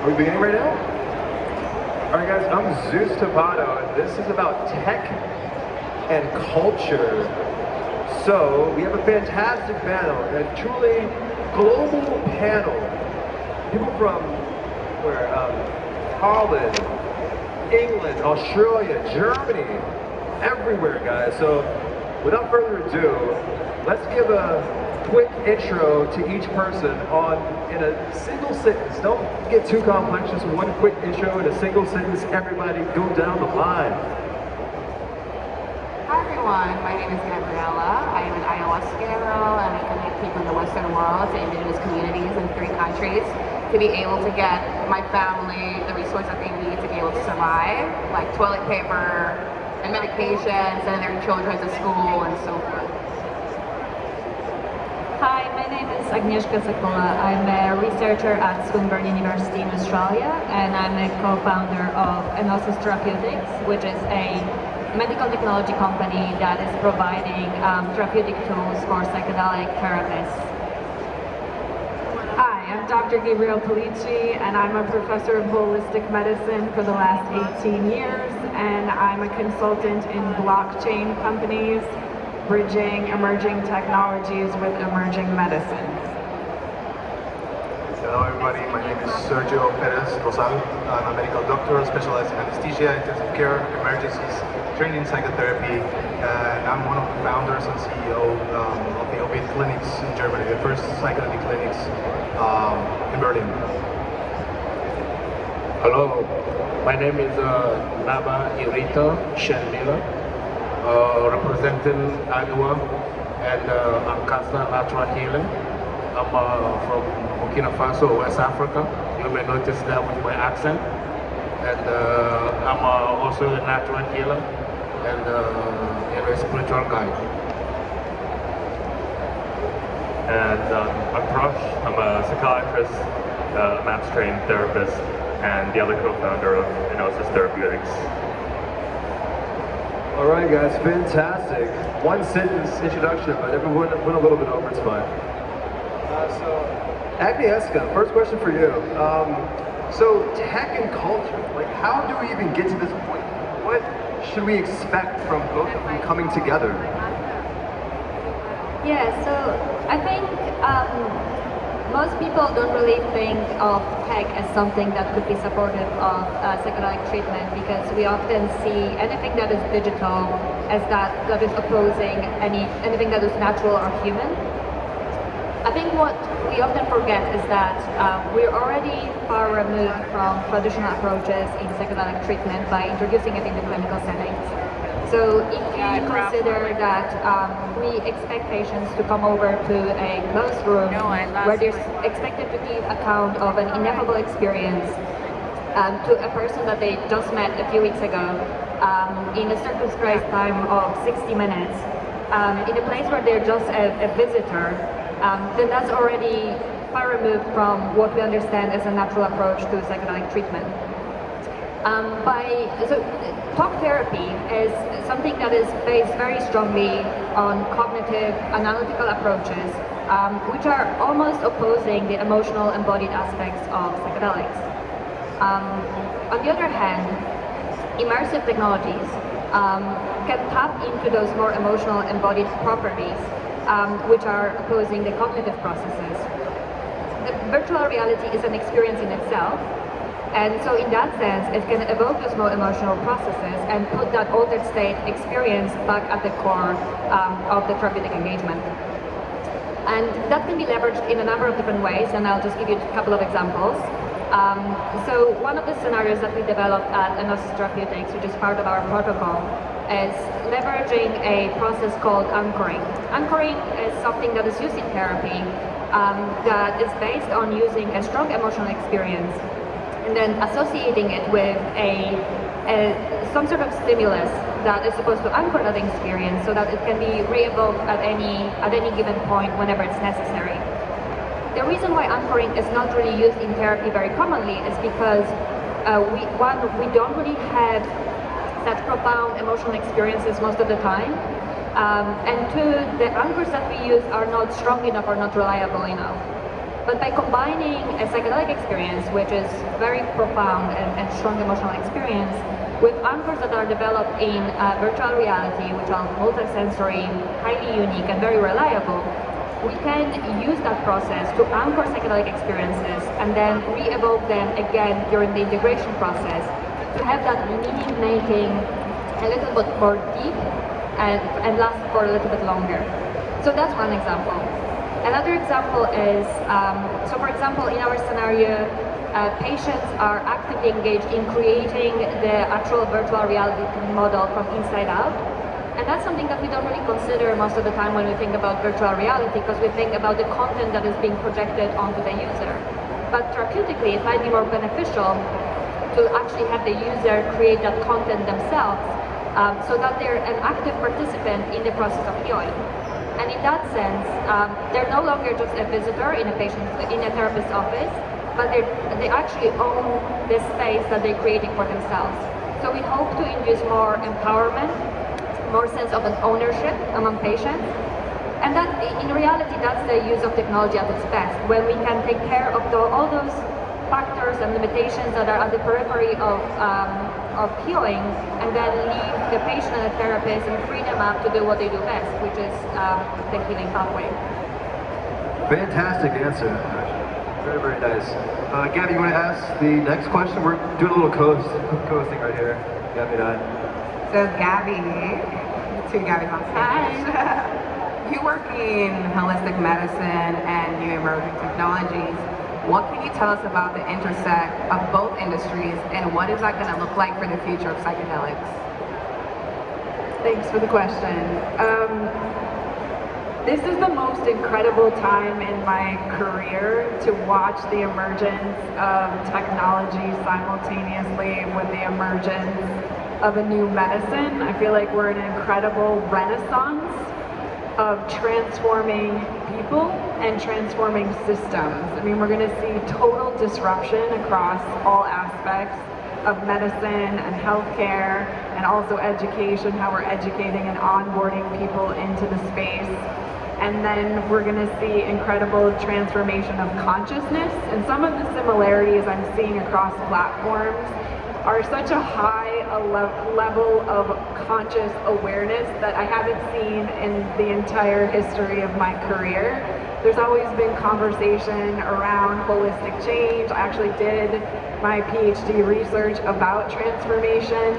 Are we beginning right now? Alright guys, I'm Zeus Tipado, and this is about tech and culture. So, we have a fantastic panel, a truly global panel. People from, where, Holland, England, Australia, Germany, everywhere guys. So, without further ado, let's give a quick intro to each person in a single sentence. Don't get too complex, just one quick intro in a single sentence. Everybody go down the line. Hi everyone, my name is Gabriela. I am an ayahuasca girl and I connect people in the Western world to indigenous communities in 3 countries to be able to get my family the resources that they need to be able to survive, like toilet paper and medication, sending their children to school and so forth. Hi, my name is Agnieszka Sekula. I'm a researcher at University in Australia, and I'm a co-founder of Enosis Therapeutics, which is a medical technology company that is providing therapeutic tools for psychedelic therapists. Hi, I'm Dr. Gabrielle Pelicci, and I'm a professor of holistic medicine for the last 18 years, and I'm a consultant in blockchain companies, bridging emerging technologies with emerging medicine. Hello everybody, my name is Sergio Pérez, Rosal. I'm a medical doctor specialized in anesthesia, intensive care, emergencies, trained in psychotherapy, and I'm one of the founders and CEO of the OVID clinics in Germany, the first psychedelic clinics in Berlin. Hello, my name is Naba, IriTah, Shenmira. Representing Iowa, and I'm Casa Natural Healing. I'm from Burkina Faso, West Africa. You may notice that with my accent. And I'm also a natural healer and a spiritual guide. And I'm Prash. I'm a psychiatrist, MAPS-trained therapist, and the other co-founder of Enosis Therapeutics. Alright guys, fantastic. One sentence introduction, but everyone went a little bit over, it's fine. So, Agnieszka, first question for you. So, tech and culture, like how do we even get to this point? What should we expect from both of them coming together? Yeah, so I think most people don't really think of tech as something that could be supportive of psychedelic treatment, because we often see anything that is digital as that is opposing anything that is natural or human. I think what we often forget is that we're already far removed from traditional approaches in psychedelic treatment by introducing it in the clinical settings. So if you consider that we expect patients to come over to a closed room where they're expected to give account of an ineffable experience to a person that they just met a few weeks ago in a circumscribed time of 60 minutes, in a place where they're just a visitor, then that's already far removed from what we understand as a natural approach to psychedelic treatment. Talk therapy is something that is based very strongly on cognitive, analytical approaches, which are almost opposing the emotional embodied aspects of psychedelics. On the other hand, immersive technologies can tap into those more emotional embodied properties, which are opposing the cognitive processes. The virtual reality is an experience in itself. And so in that sense, it can evoke those more emotional processes and put that altered state experience back at the core of the therapeutic engagement. And that can be leveraged in a number of different ways, and I'll just give you a couple of examples. So one of the scenarios that we developed at Enosis Therapeutics, which is part of our protocol, is leveraging a process called anchoring. Anchoring is something that is used in therapy that is based on using a strong emotional experience and then associating it with some sort of stimulus that is supposed to anchor that experience so that it can be re-evoked at any given point whenever it's necessary. The reason why anchoring is not really used in therapy very commonly is because we don't really have such profound emotional experiences most of the time, and two, the anchors that we use are not strong enough or not reliable enough. But by combining a psychedelic experience, which is very profound and strong emotional experience, with anchors that are developed in virtual reality, which are multisensory, highly unique, and very reliable, we can use that process to anchor psychedelic experiences and then re-evoke them again during the integration process to have that meaning-making a little bit more deep and last for a little bit longer. So that's one example. Another example is, so for example, in our scenario, patients are actively engaged in creating the actual virtual reality model from inside out. And that's something that we don't really consider most of the time when we think about virtual reality, because we think about the content that is being projected onto the user. But therapeutically, it might be more beneficial to actually have the user create that content themselves, so that they're an active participant in the process of healing. And in that sense, they're no longer just a visitor in a therapist's office, but they actually own the space that they're creating for themselves. So we hope to induce more empowerment, more sense of an ownership among patients. And that, in reality, that's the use of technology at its best, when we can take care of all those factors and limitations that are at the periphery of healing, and then leave the patient and the therapist and free them up to do what they do best, which is the healing pathway. Fantastic answer. Very, very nice. Gabby, you want to ask the next question? We're doing a little coasting right here. Gabby and I. So Gabby, two Gabby's on stage. You work in holistic medicine and new emerging technologies. What can you tell us about the intersect of both industries, and what is that going to look like for the future of psychedelics? Thanks for the question. This is the most incredible time in my career to watch the emergence of technology simultaneously with the emergence of a new medicine. I feel like we're in an incredible renaissance of transforming people and transforming systems. I mean, we're going to see total disruption across all aspects of medicine and healthcare, and also education, how we're educating and onboarding people into the space. And then we're going to see incredible transformation of consciousness. And some of the similarities I'm seeing across platforms are such a high level of conscious awareness that I haven't seen in the entire history of my career. There's always been conversation around holistic change. I actually did my Ph.D. research about transformation,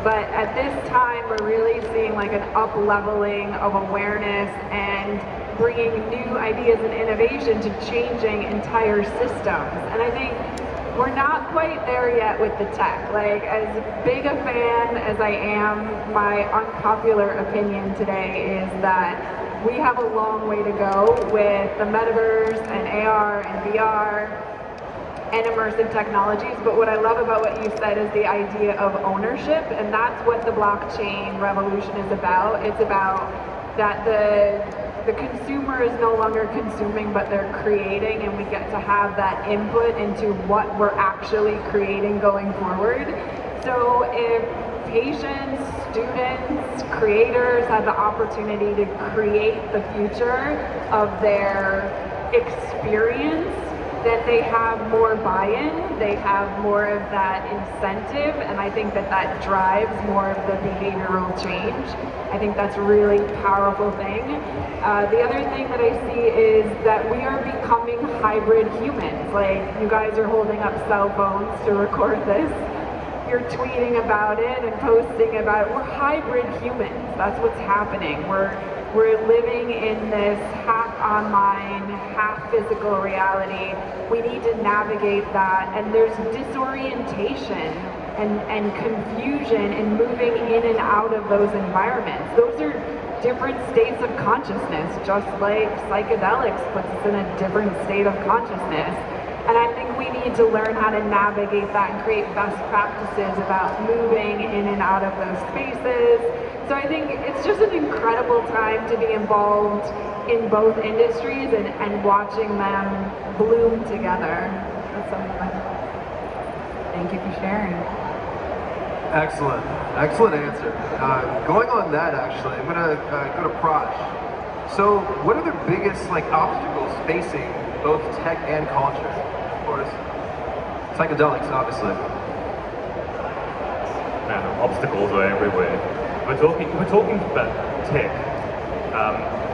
but at this time we're really seeing like an up-leveling of awareness and bringing new ideas and innovation to changing entire systems. And I think we're not quite there yet with the tech. Like, as big a fan as I am, my unpopular opinion today is that we have a long way to go with the metaverse and AR and VR and immersive technologies. But what I love about what you said is the idea of ownership, and that's what the blockchain revolution is about. It's about that the consumer is no longer consuming, but they're creating, and we get to have that input into what we're actually creating going forward. So if patients, students, creators have the opportunity to create the future of their experience, then they have more buy-in, they have more of that incentive, and I think that that drives more of the behavioral change. I think that's a really powerful thing. The other thing that I see is that we are becoming hybrid humans. Like, you guys are holding up cell phones to record this. You're tweeting about it and posting about it. We're hybrid humans. That's what's happening. We're living in this half online, half physical reality. We need to navigate that, and there's disorientation and confusion in moving in and out of those environments. Those are different states of consciousness, just like psychedelics puts us in a different state of consciousness. And I think we need to learn how to navigate that and create best practices about moving in and out of those spaces. So I think it's just an incredible time to be involved in both industries and watching them bloom together. That's something Thank you for sharing. Excellent. Excellent answer. Going on that, actually, I'm going to go to Prash. So what are the biggest obstacles facing both tech and culture. Of course, psychedelics, obviously. Man, obstacles are everywhere. We're talking about tech.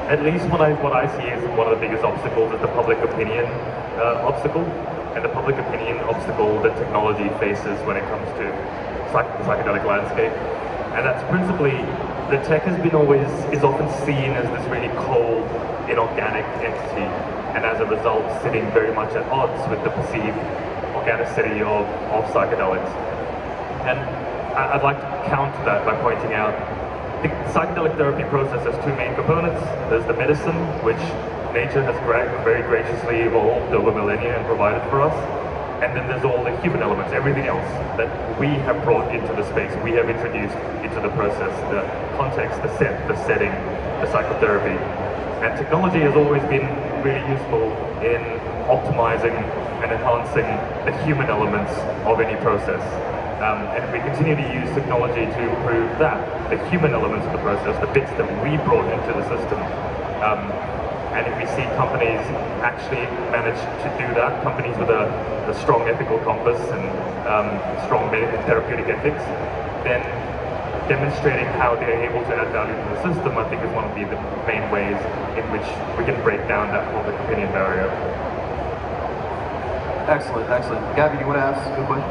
At least what I see as one of the biggest obstacles is the public opinion obstacle, and the public opinion obstacle that technology faces when it comes to the psychedelic landscape. And that's principally, the tech is often seen as this really cold, inorganic entity, and as a result sitting very much at odds with the perceived organicity of psychedelics. And I'd like to counter that by pointing out the psychedelic therapy process has two main components. There's the medicine, which nature has very graciously evolved over millennia and provided for us. And then there's all the human elements, everything else that we have brought into the space, we have introduced into the process, the context, the setting, the psychotherapy. And technology has always been really useful in optimizing and enhancing the human elements of any process. And we continue to use technology to improve that, the human elements of the process, the bits that we brought into the system. And if we see companies actually manage to do that, companies with a strong ethical compass and strong therapeutic ethics, then demonstrating how they're able to add value to the system, I think is one of the main ways in which we can break down that public opinion barrier. Excellent, excellent. Gabby, you want to ask a question?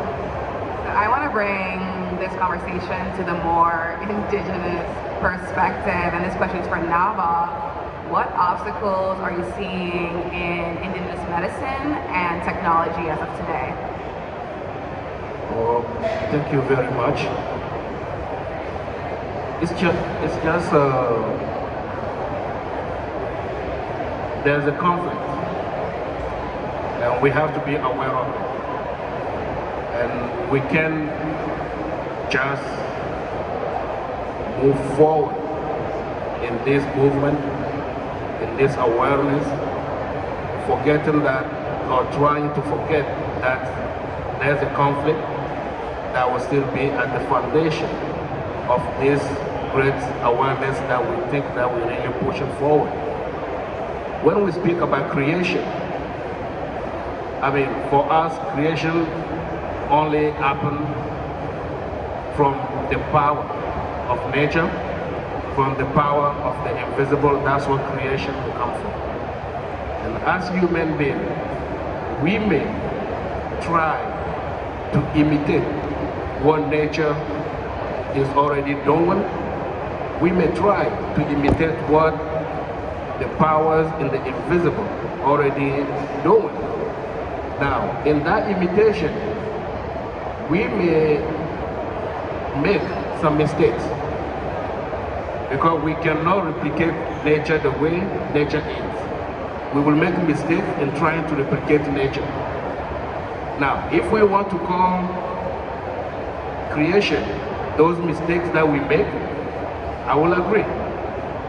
I want to bring this conversation to the more indigenous perspective, and this question is for Naba. What obstacles are you seeing in indigenous medicine and technology as of today? Thank you very much. It's just there's a conflict, and we have to be aware of it. And we can just move forward in this movement, in this awareness, forgetting that, or trying to forget that there's a conflict that will still be at the foundation of this great awareness that we think that we're really pushing forward. When we speak about creation, I mean, for us, creation only happen from the power of nature, from the power of the invisible. That's what creation will come from. And as human beings, we may try to imitate what nature is already doing. We may try to imitate what the powers in the invisible already doing. Now, in that imitation, we may make some mistakes because we cannot replicate nature the way nature is. We will make mistakes in trying to replicate nature. Now, if we want to call creation those mistakes that we make, I will agree,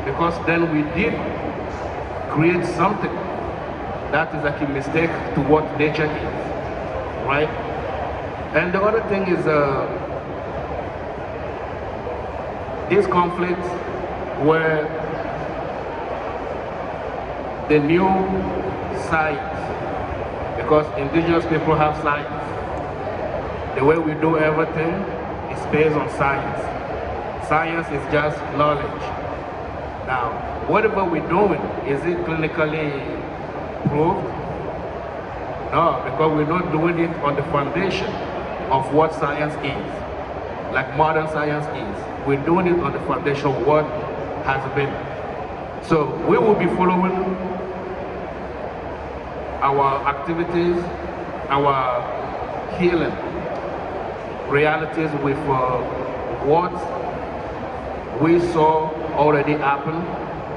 because then we did create something that is like a mistake to what nature is, right? And the other thing is this conflict where the new science, because indigenous people have science, the way we do everything is based on science. Science is just knowledge. Now, whatever we're doing, is it clinically proved? No, because we're not doing it on the foundation of what science is, like modern science is. We're doing it on the foundation of what has been. So we will be following our activities, our healing realities with what we saw already happen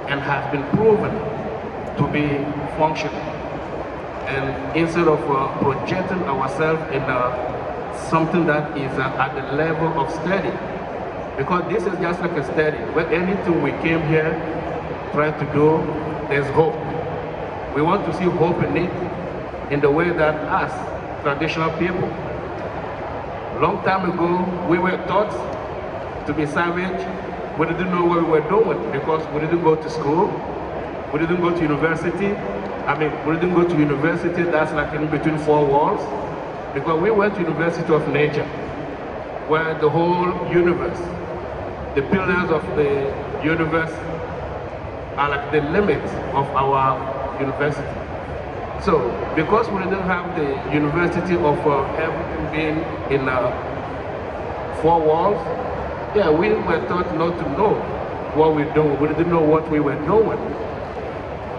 and has been proven to be functional. And instead of projecting ourselves in something that is at the level of study, because this is just like a study. When anything we came here trying to do, there's hope. We want to see hope in it in the way that us, traditional people, long time ago, we were taught to be savage. We didn't know what we were doing because we didn't go to school, we didn't go to university, I mean, we didn't go to university, that's like in between four walls, because we went to University of Nature, where the whole universe, the pillars of the universe are like the limits of our university. So, because we didn't have the university of everything being in four walls, yeah, we were taught not to know what we're doing. We didn't know what we were doing.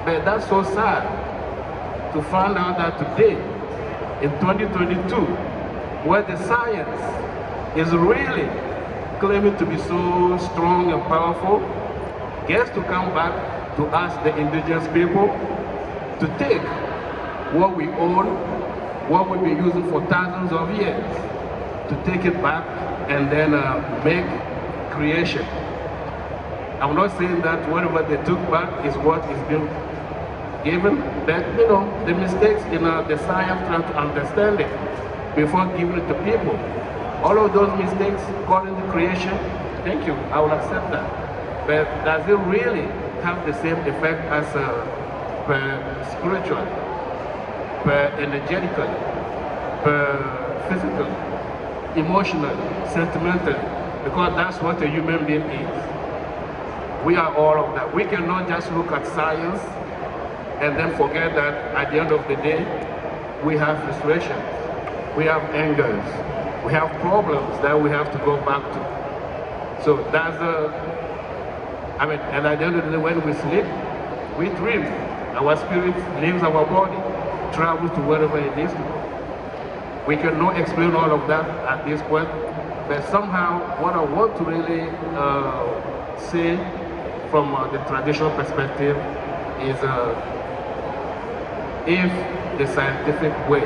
But that's so sad to find out that today, in 2022, where the science is really claiming to be so strong and powerful, gets to come back to us, the indigenous people, to take what we own, what we've been using for thousands of years, to take it back and then make creation. I'm not saying that whatever they took back is what is being given, but you know, the mistakes in the science trying to understand it before giving it to people. All of those mistakes calling the creation, thank you, I will accept that. But does it really have the same effect as per spiritual, per energetically, per physical, emotional, sentimental? Because that's what a human being is. We are all of that. We cannot just look at science and then forget that at the end of the day, we have frustrations, we have angers, we have problems that we have to go back to. So that's I mean, and at the end of the day, when we sleep, we dream. Our spirit leaves our body, travels to wherever it needs to go. We cannot explain all of that at this point, but somehow what I want to really say from the traditional perspective is if the scientific way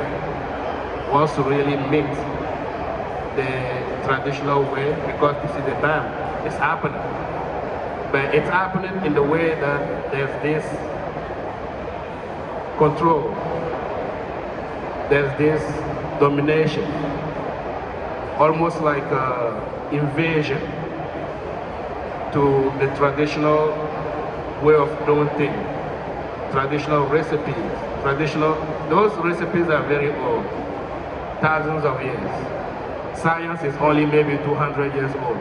wants to really meet the traditional way, because this is the time, it's happening. But it's happening in the way that there's this control, there's this domination, almost like invasion to the traditional way of doing things, traditional recipes, those recipes are very old, thousands of years. Science is only maybe 200 years old.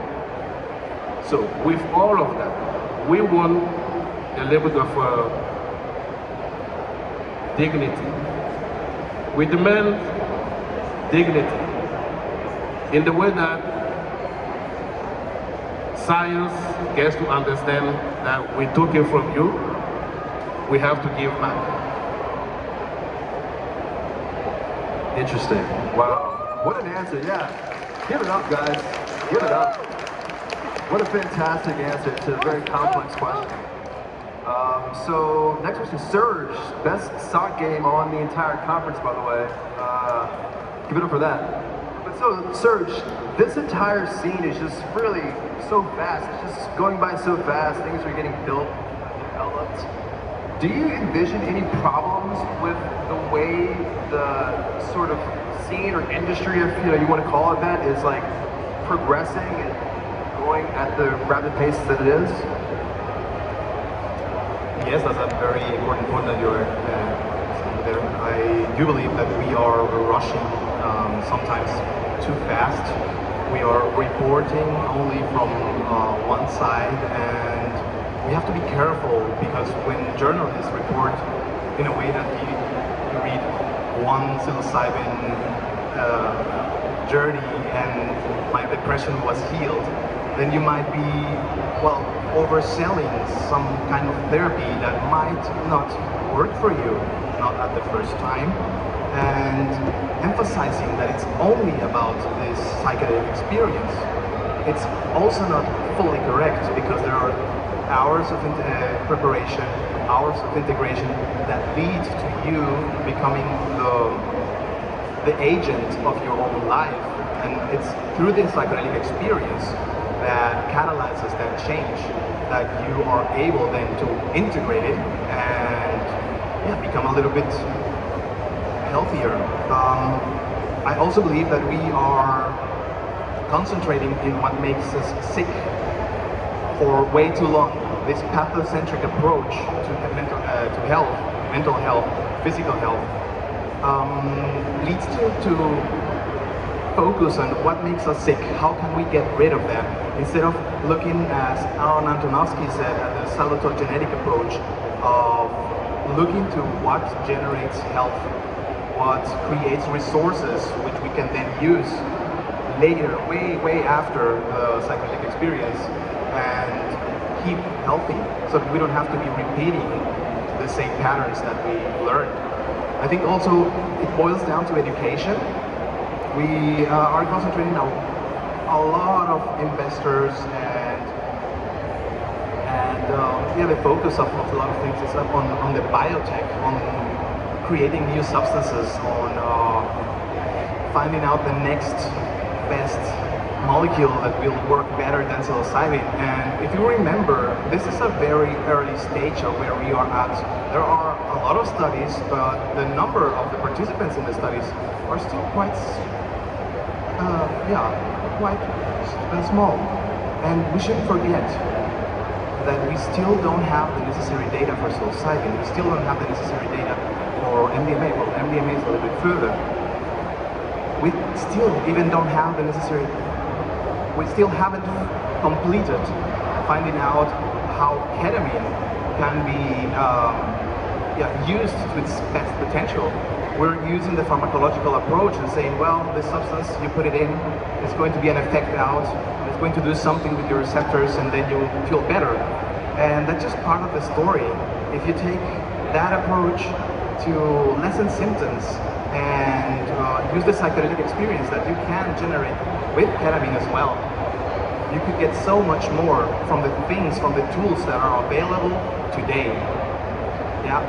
So with all of that, we want a little bit of dignity. We demand dignity in the way that science gets to understand that we took it from you, we have to give back. Interesting. Wow. What an answer, yeah. Give it up, guys. Give it up. What a fantastic answer to a very complex question. So next question, Serge. Best sock game on the entire conference, by the way. Give it up for that. But so, Serge, this entire scene is just really so fast. It's just going by so fast. Things are getting built, developed. Do you envision any problems with the way the sort of scene or industry, if you want to call it that, is like progressing and going at the rapid pace that it is? Yes, that's a very important point that you're saying there. I do believe that we are rushing sometimes too fast. We are reporting only from one side, and we have to be careful, because when journalists report in a way that you read one psilocybin journey and my depression was healed, then you might be, well, overselling some kind of therapy that might not work for you, not at the first time, and emphasizing that it's only about this psychedelic experience. It's also not fully correct, because there are hours of preparation, hours of integration that lead to you becoming the agent of your own life, and it's through this psychedelic experience that catalyzes that change, that you are able then to integrate it and become a little bit healthier. I also believe that we are concentrating in what makes us sick for way too long. This pathocentric approach to health mental health, physical health, leads to focus on what makes us sick, how can we get rid of them, instead of looking, as Aaron Antonovsky said, at the salutogenetic approach of looking to what generates health, what creates resources which we can then use later, way after the psychedelic experience, and keep healthy, so that we don't have to be repeating the same patterns that we learned. I think also it boils down to education. We are concentrating now a lot of investors and the focus of a lot of things is on the biotech, on creating new substances, on finding out the next best molecule that will work better than psilocybin. And if you remember, this is a very early stage of where we are at. There are a lot of studies, but the number of the participants in the studies are still quite small. And we shouldn't forget that we still don't have the necessary data for psilocybin. We still don't have the necessary data for MDMA. Well, MDMA is a little bit further. We still even don't have the necessary, we still haven't completed finding out how ketamine can be used to its best potential. We're using the pharmacological approach and saying, well, this substance, you put it in, it's going to be an effect out, and it's going to do something with your receptors, and then you'll feel better. And that's just part of the story. If you take that approach to lessen symptoms and use the psychedelic experience that you can generate with ketamine as well, you could get so much more from the things, from the tools that are available today. Yeah.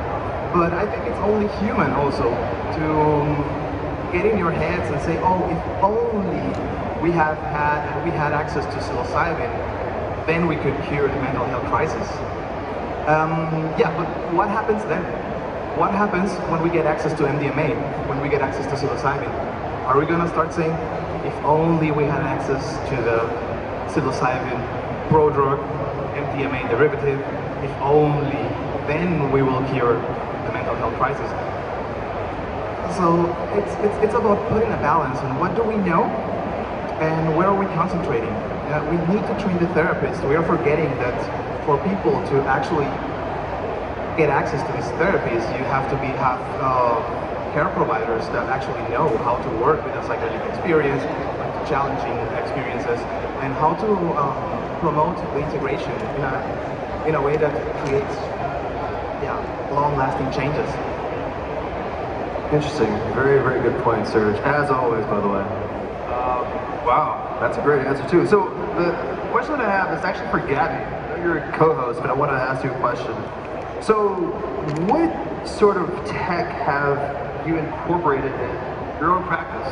But I think it's only human also to get in your heads and say, oh, if only we had access to psilocybin, then we could cure the mental health crisis. But what happens then? What happens when we get access to MDMA, when we get access to psilocybin? Are we going to start saying, if only we had access to the psilocybin prodrug, MDMA derivative, if only, then we will cure the mental health crisis. So it's about putting a balance on what do we know and where are we concentrating. We need to train the therapists. We are forgetting that for people to actually get access to these therapies, you have to have care providers that actually know how to work with a psychedelic experience, challenging experiences, and how to promote the integration in a way that creates long-lasting changes. Interesting. Very, very good point, Serge. As always, by the way. Wow, that's a great answer too. So the question that I have is actually for Gabby. I know you're a co-host, but I want to ask you a question. So what sort of tech have you incorporated in your own practice?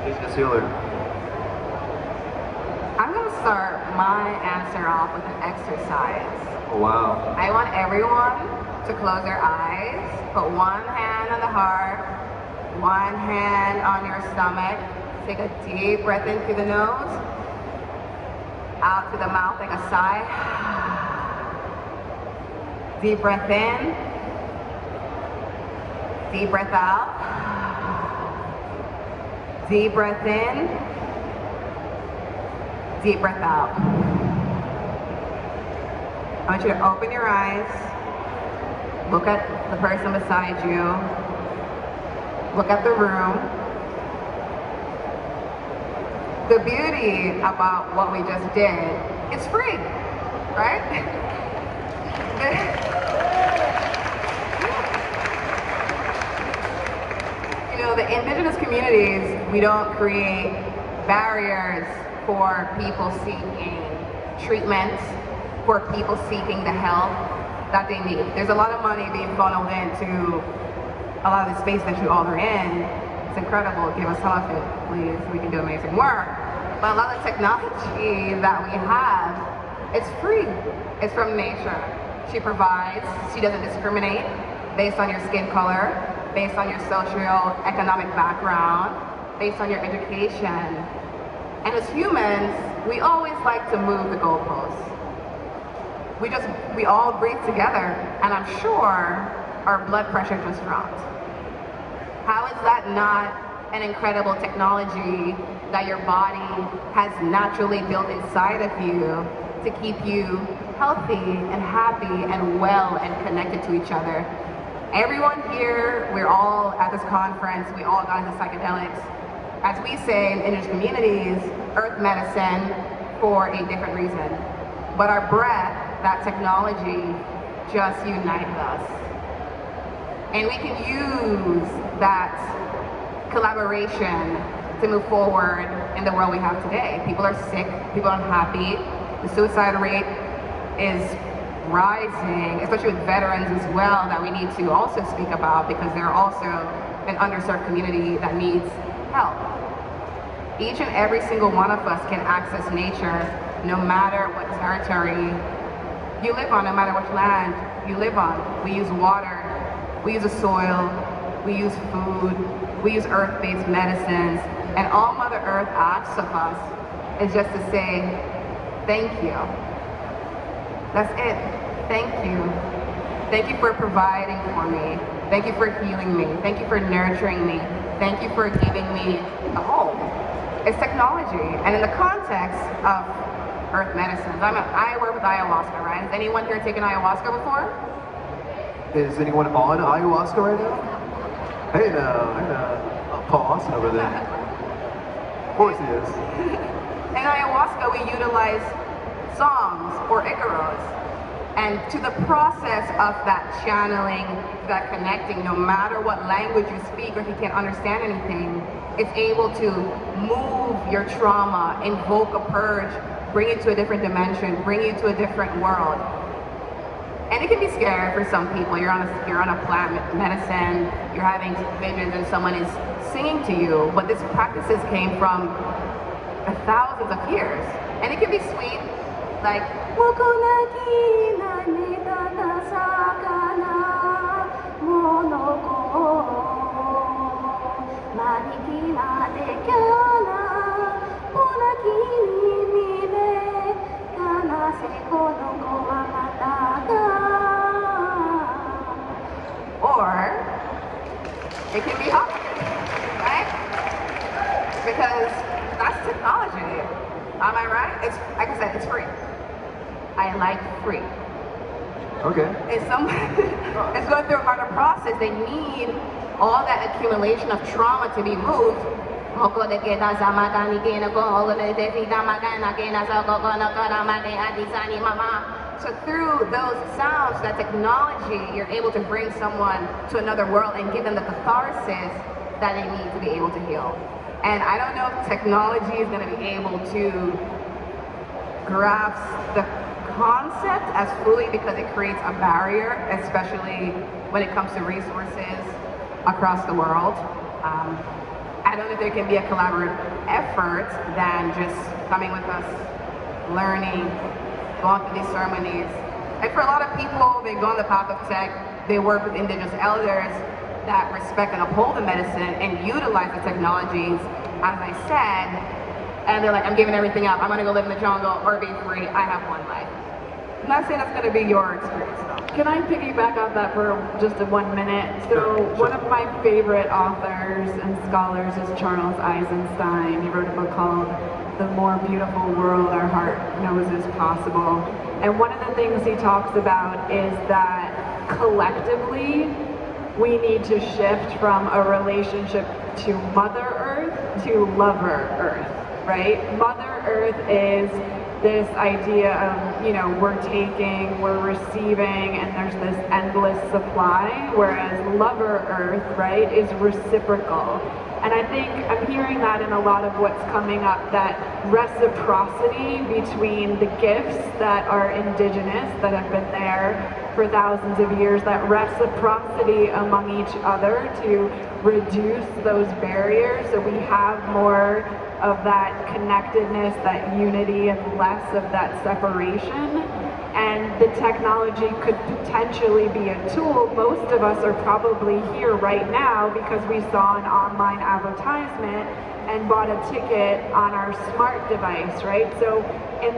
Ms. Healer. I'm going to start my answer off with an exercise. Oh, wow. I want everyone to close their eyes, put one hand on the heart, one hand on your stomach, take a deep breath in through the nose, out through the mouth like a sigh. Deep breath in, deep breath out, deep breath in, deep breath out. I want you to open your eyes, look at the person beside you, look at the room. The beauty about what we just did, it's free, right? You know, the indigenous communities, we don't create barriers for people seeking treatments, for people seeking the help that they need. There's a lot of money being funneled into a lot of the space that you all are in. It's incredible. Give us some of it, please. We can do amazing work. But a lot of technology that we have, it's free. It's from nature. She provides. She doesn't discriminate based on your skin color, based on your socio-economic background, based on your education. And as humans, we always like to move the goalposts. We all breathe together, and I'm sure our blood pressure just dropped. How is that not an incredible technology that your body has naturally built inside of you to keep you healthy and happy and well and connected to each other? Everyone here, we're all at this conference, we all got into psychedelics. As we say in indigenous communities, earth medicine for a different reason. But our breath, that technology, just united us. And we can use that collaboration to move forward in the world we have today. People are sick, people are unhappy, the suicide rate is rising, especially with veterans as well, that we need to also speak about because they're also an underserved community that needs help. Each and every single one of us can access nature no matter what territory you live on, no matter which land you live on. We use water, we use the soil, we use food, we use earth-based medicines, and all Mother Earth asks of us is just to say, thank you. That's it. Thank you. Thank you for providing for me. Thank you for healing me. Thank you for nurturing me. Thank you for giving me a home. It's technology, and in the context of earth medicines, I work with ayahuasca, right? Has anyone here taken ayahuasca before? Is anyone on ayahuasca right now? Hey now, Paul Austin over there. Of course he is. In ayahuasca, we utilize songs or icaros. And to the process of that channeling, that connecting, no matter what language you speak or if you can't understand anything, it's able to move your trauma, invoke a purge, bring it to a different dimension, bring you to a different world. And it can be scary for some people. You're on a plant medicine, you're having visions and someone is singing to you, but these practices came from thousands of years. And it can be sweet, like, or it can be hot, right? Because that's technology. Am I right? It's, like I said, it's free. I like free. Okay. If someone is going through a harder process, they need all that accumulation of trauma to be moved. So through those sounds, that technology, you're able to bring someone to another world and give them the catharsis that they need to be able to heal. And I don't know if technology is going to be able to grasp the concept as fully because it creates a barrier, especially when it comes to resources across the world. I don't know if there can be a collaborative effort than just coming with us, learning, going through these ceremonies. And for a lot of people, they go on the path of tech, they work with indigenous elders that respect and uphold the medicine and utilize the technologies, as I said, and they're like, I'm giving everything up. I'm gonna go live in the jungle or be free. I have one life. I'm not saying that's gonna be your experience though. Can I piggyback off that for just 1 minute? So one of my favorite authors and scholars is Charles Eisenstein. He wrote a book called The More Beautiful World Our Heart Knows Is Possible. And one of the things he talks about is that collectively we need to shift from a relationship to Mother Earth to Lover Earth, right? Mother Earth is this idea of, you know, we're taking, we're receiving, and there's this endless supply, whereas Lover Earth, right, is reciprocal. And I think I'm hearing that in a lot of what's coming up, that reciprocity between the gifts that are indigenous, that have been there for thousands of years, that reciprocity among each other to reduce those barriers so we have more of that connectedness, that unity, and less of that separation. and the technology could potentially be a tool. Most of us are probably here right now because we saw an online advertisement and bought a ticket on our smart device, right? So in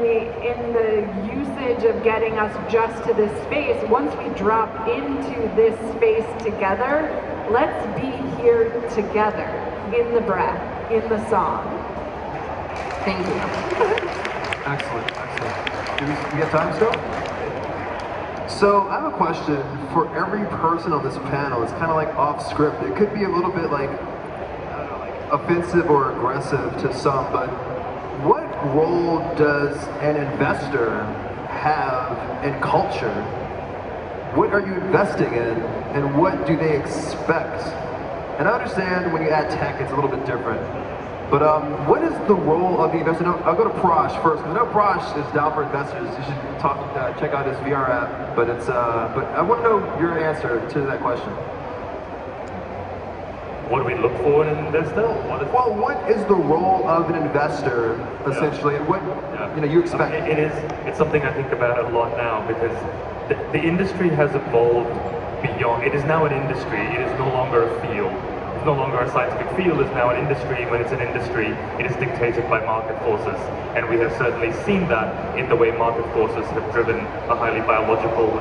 the usage of getting us just to this space, once we drop into this space together, let's be here together, in the breath, in the song. Thank you. Excellent, excellent. Do we have time still? So I have a question for every person on this panel. It's kind of like off script. It could be a little bit like, I don't know, like offensive or aggressive to some, but what role does an investor have in culture? What are you investing in, and what do they expect? And I understand when you add tech, it's a little bit different. But what is the role of the investor? No, I'll go to Prash first, because I know Prash is down for investors. You should check out his VR app. But I want to know your answer to that question. What do we look for in an investor? What is the role of an investor, essentially, and what you expect? It's something I think about a lot now, because the industry has evolved beyond. It is now an industry. It is no longer a field. It's no longer a scientific field. It's now an industry. When it's an industry, it is dictated by market forces, and we have certainly seen that in the way market forces have driven a highly biological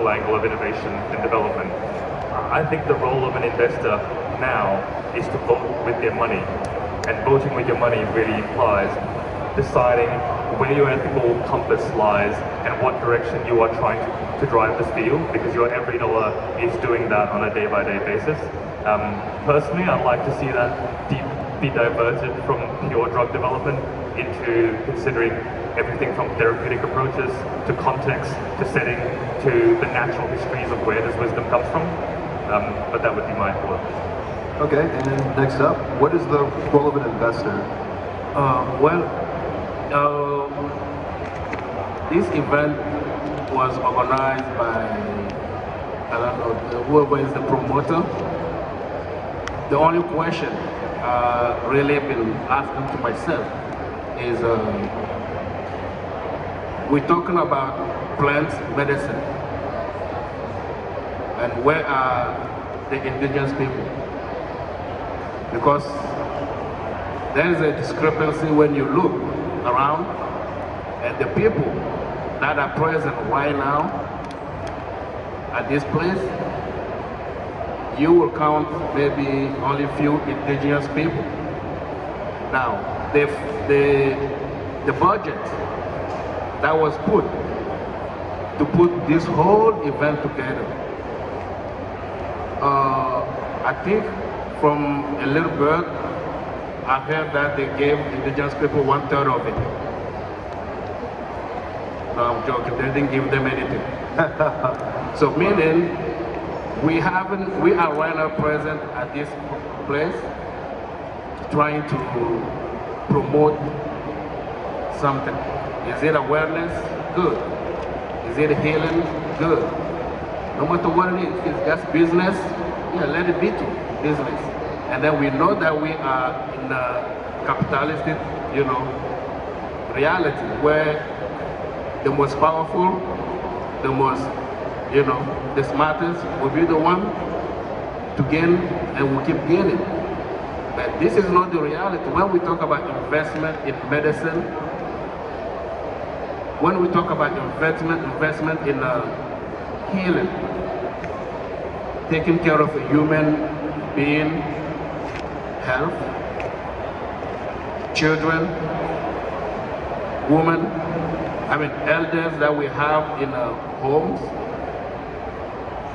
angle of innovation and development. I think the role of an investor now is to vote with their money, and voting with your money really implies deciding where your ethical compass lies and what direction you are trying to drive this field, because your every dollar is doing that on a day-by-day basis. Personally, I'd like to see that be diverted from pure drug development into considering everything from therapeutic approaches to context to setting to the natural histories of where this wisdom comes from. But that would be my thought. Okay, and then next up, what is the role of an investor? This event was organized by, I don't know, whoever is the promoter. The only question really been asking to myself is, we're talking about plant medicine, and where are the indigenous people? Because there is a discrepancy when you look around at the people that are present right now at this place. You will count maybe only few indigenous people. Now, the budget that was put to put this whole event together, I think from a little bird, I heard that they gave indigenous people 1/3 of it. No, I'm joking, they didn't give them anything. So meaning, we are right now present at this place, trying to promote something. Is it awareness? Good. Is it healing? Good. No matter what it is, if it's just business, yeah, let it be to business. And then we know that we are in a capitalistic, reality where the most powerful, the most, the smartest will be the one to gain, and will keep gaining. But this is not the reality. When we talk about investment in medicine, when we talk about investment in healing, taking care of a human being, health, children, women, elders that we have in our homes,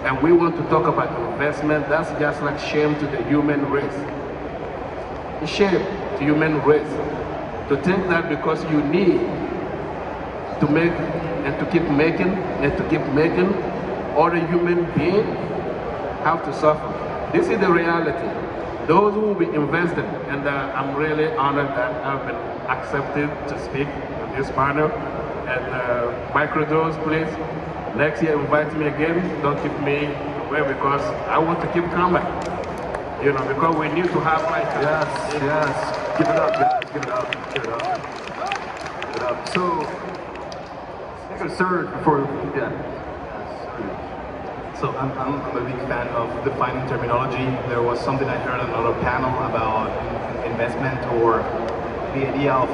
and we want to talk about investment, that's just like shame to the human race. It's shame to human race to think that because you need to make and to keep making other human beings have to suffer. This is the reality. Those who will be invested, and I'm really honored that I've been accepted to speak at this panel. And Microdose, please, next year invite me again. Don't keep me away, because I want to keep coming. Because we need to have like Yes. Give it up, guys. Give it up. Give it up. So, go to Serge before, yeah. So I'm a big fan of defining terminology. There was something I heard on another panel about investment, or the idea of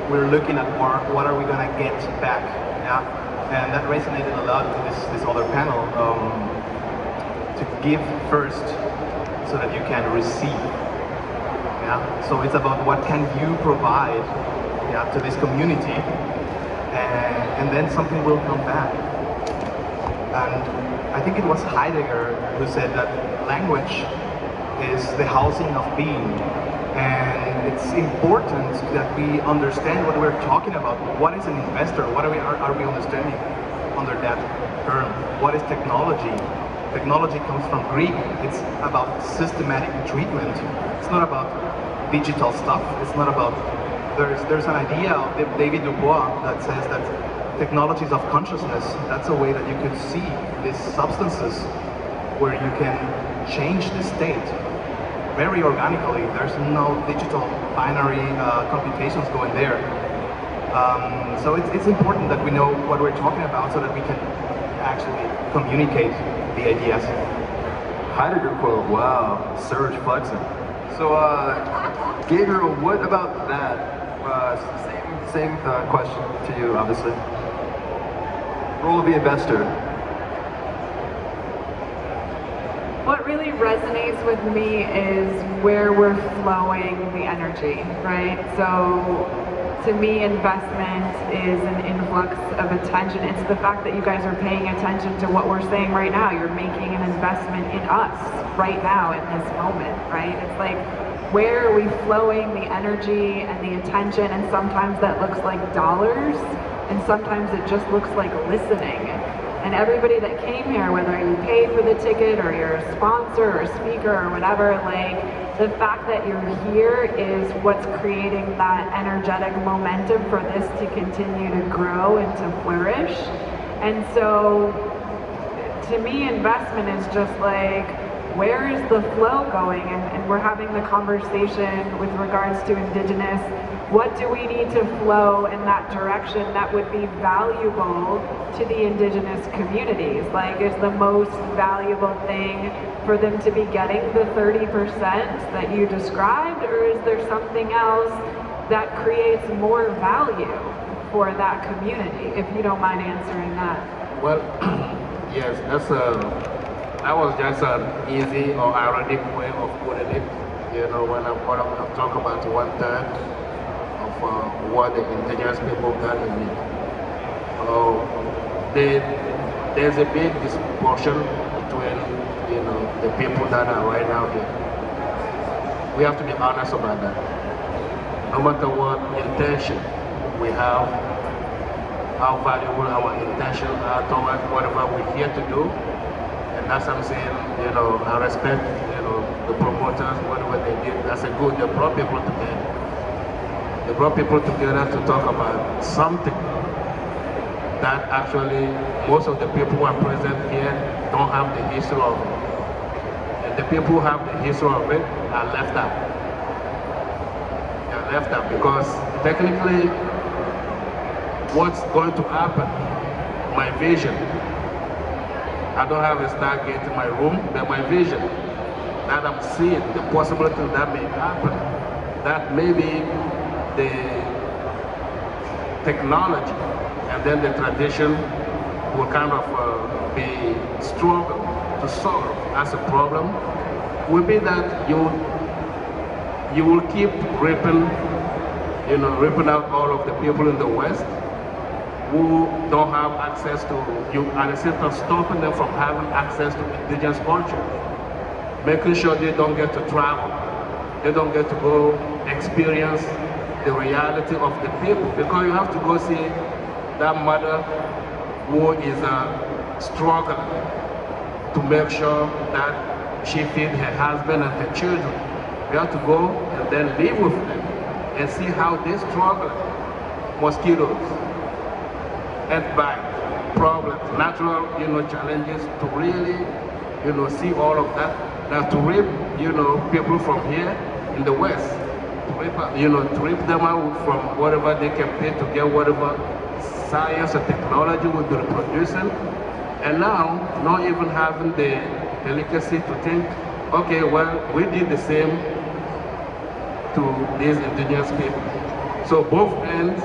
we're looking at what are we gonna get back, yeah? And that resonated a lot with this other panel. To give first so that you can receive, yeah? So it's about what can you provide, yeah, to this community, and then something will come back. And I think it was Heidegger who said that language is the housing of being, and it's important that we understand what we're talking about. What is an investor? What are we understanding under that term? What is technology? Technology comes from Greek. It's about systematic treatment. It's not about digital stuff. It's not about. There's an idea of David Dubois that says that technologies of consciousness, that's a way that you could see these substances where you can change the state very organically. There's no digital binary computations going there. So it's important that we know what we're talking about so that we can actually communicate the ideas. Heidegger quote, wow, Serge flexing. So, Gabriel, what about that? Same question to you, obviously. Role of the investor. What really resonates with me is where we're flowing the energy, right? So to me, investment is an influx of attention. It's the fact that you guys are paying attention to what we're saying right now. You're making an investment in us right now in this moment, right? It's like, where are we flowing the energy and the attention? And sometimes that looks like dollars, and sometimes it just looks like listening. And everybody that came here, whether you paid for the ticket or you're a sponsor or a speaker or whatever, like, the fact that you're here is what's creating that energetic momentum for this to continue to grow and to flourish. And so, to me, investment is just like, where is the flow going? And we're having the conversation with regards to Indigenous. What do we need to flow in that direction that would be valuable to the Indigenous communities? Like, is the most valuable thing for them to be getting the 30% that you described, or is there something else that creates more value for that community? If you don't mind answering that. Well, yes, that was just an easy or ironic way of putting it. You know, when I'm talking about 1/3 of what the indigenous people got in it. There's a big disproportion between, you know, the people that are right now here. We have to be honest about that. No matter what intention we have, how valuable our intentions are towards whatever we're here to do. And that's what I'm saying, you know, I respect, you know, the promoters, whatever they did, that's a good, they brought people together. They brought people together to talk about something that actually most of the people who are present here don't have the history of it. And the people who have the history of it are left out. They are left out because technically what's going to happen, my vision, I don't have a Stargate in my room, but my vision that I'm seeing, the possibility that may happen, that maybe the technology and then the tradition will kind of be struggle to solve as a problem, will be that you will keep ripping out all of the people in the West who don't have access to you, and at the same time stopping them from having access to indigenous culture, making sure they don't get to travel, they don't get to go experience the reality of the people, because you have to go see that mother who is struggling to make sure that she feeds her husband and her children. You have to go and then live with them and see how they struggle. Mosquitoes, earthbite, problems, natural, challenges, to really, see all of that. Now to rip, people from here in the West, to rip them out from whatever they can pay to get whatever science and technology will be reproducing, and now not even having the delicacy to think, okay, well, we did the same to these indigenous people. So both ends,